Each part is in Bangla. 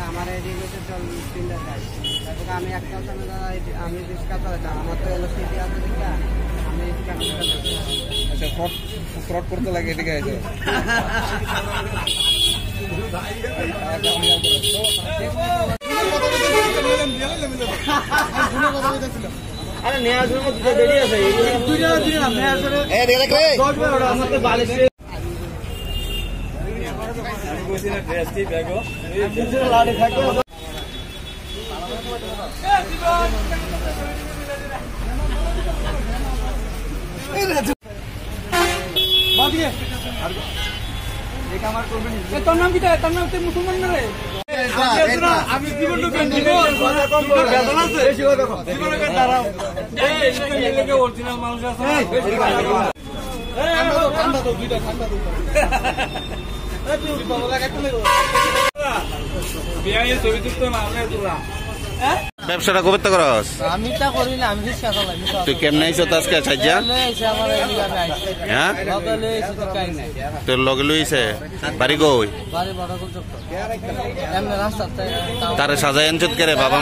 আমার আমি একটা আমি রিক্সা চালাতাম, আমার তো এলো সিটি আছে দিকা আমি ফ্রড করতে লাগে এদিকে আছে। আরে নেওয়ার জন্য দুটো দেরি আছে তোর নাম কি? তোর নাম মুসলমান না রে? আমি অরিজিনাল মানুষ আছে ব্যবসাটা কবে তো করস? আমি তা করি না, আমি রিক্সা চালাই। তুই কেমনে আইছ আজকে সাজ্জা? হ্যাঁ তোর লগে লইছে বাড়ি কই? তারে সাজাই আনছত কে রে বাবা?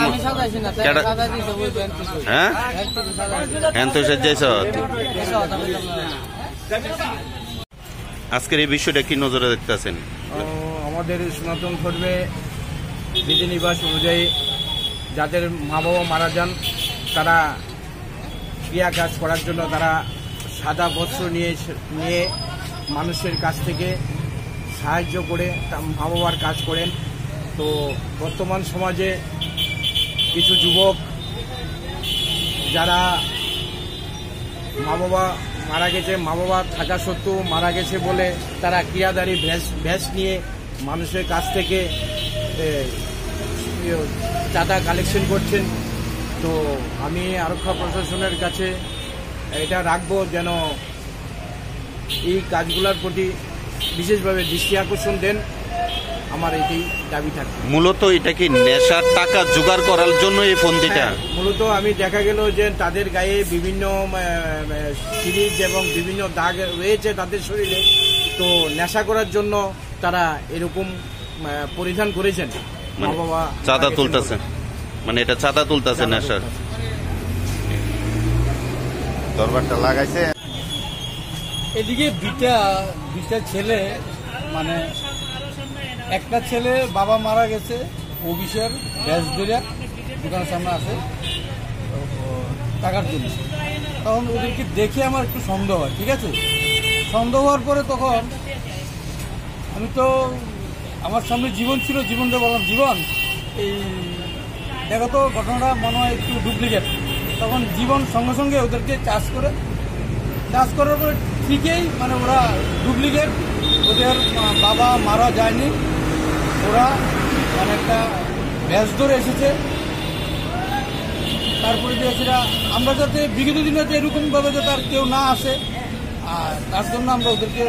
হ্যাঁ হ্যাঁ তুই সাজাইছ। আজকের এই বিষয়টা কি নজরে দেখতেছেন? আমাদের সনাতন ধর্মে বিধিনিবাস অনুযায়ী যাদের মা বাবা মারা যান তারা ক্রিয়া কাজ করার জন্য তারা সাদা বস্ত্র নিয়ে মানুষের কাছ থেকে সাহায্য করে মা বাবার কাজ করেন। তো বর্তমান সমাজে কিছু যুবক যারা মা বাবা মারা গেছে, মা বাবা থাকা সত্ত্বেও মারা গেছে বলে তারা ক্রিয়াদারী ভেষ নিয়ে মানুষের কাছ থেকে চাঁদা কালেকশন করছেন। তো আমি আরক্ষা প্রশাসনের কাছে এটা রাখবো যেন এই কাজগুলোর প্রতি বিশেষভাবে দৃষ্টি আকর্ষণ দেন। আমার এটাই দাবি থাকবে। মূলত এটা কি নেশার টাকা জোগাড় করার জন্য এই ফন্দিটা? মূলত আমি দেখা গেল যে তাদের গায়ে বিভিন্ন সিরিজ এবং বিভিন্ন দাগ রয়েছে তাদের শরীরে, তো নেশা করার জন্য তারা এরকম পরিধান করেছেন। মা বাবা চাঁদা তুলতেছে, মানে এটা চাঁদা তুলতেছে নেশার। দরবারটা লাগাইছে এদিকে দুইটা ছেলে, মানে একটা ছেলে বাবা মারা গেছে অফিসের গ্যাস ধরে দোকানের সামনে আছে টাকার জন্য। তখন ওদেরকে দেখে আমার একটু সন্দেহ হয়, ঠিক আছে। সন্দেহ হওয়ার পরে তখন আমি তো আমার সামনে জীবন ছিল, জীবনটা বললাম জীবন এই দেখো তো ঘটনাটা মনে হয় একটু ডুপ্লিকেট। তখন জীবন সঙ্গে সঙ্গে ওদেরকে চার্জ করার পরে ঠিকই মানে ওরা ডুপ্লিকেট, ওদের বাবা মারা যায়নি, ওরা মানে একটা ব্যাস ধরে এসেছে। তারপরে যে সেটা আমরা যাতে বিগত দিনে যাতে এরকমভাবে যাতে আর কেউ না আসে, আর তার জন্য আমরা ওদেরকে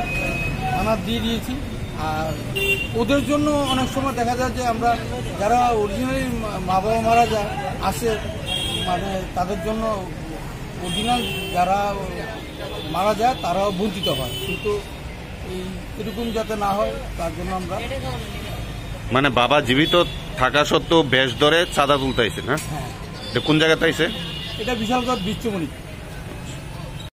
থানা দিয়ে দিয়েছি। আর ওদের জন্য অনেক সময় দেখা যায় যে আমরা যারা অরিজিনালি মা বাবা মারা যায় আসে, মানে তাদের জন্য অরিজিনাল যারা মারা যায় তারাও বঞ্চিত হয়, কিন্তু এরকম যাতে না হয় তার জন্য আমরা। মানে বাবা জীবিত থাকা সত্ত্বেও বেশ ধরে চাঁদা তুলতে আইছে না? হ্যাঁ। কোন জায়গাতে আইছে? এটা বিশালগড় বিশ্বমণি।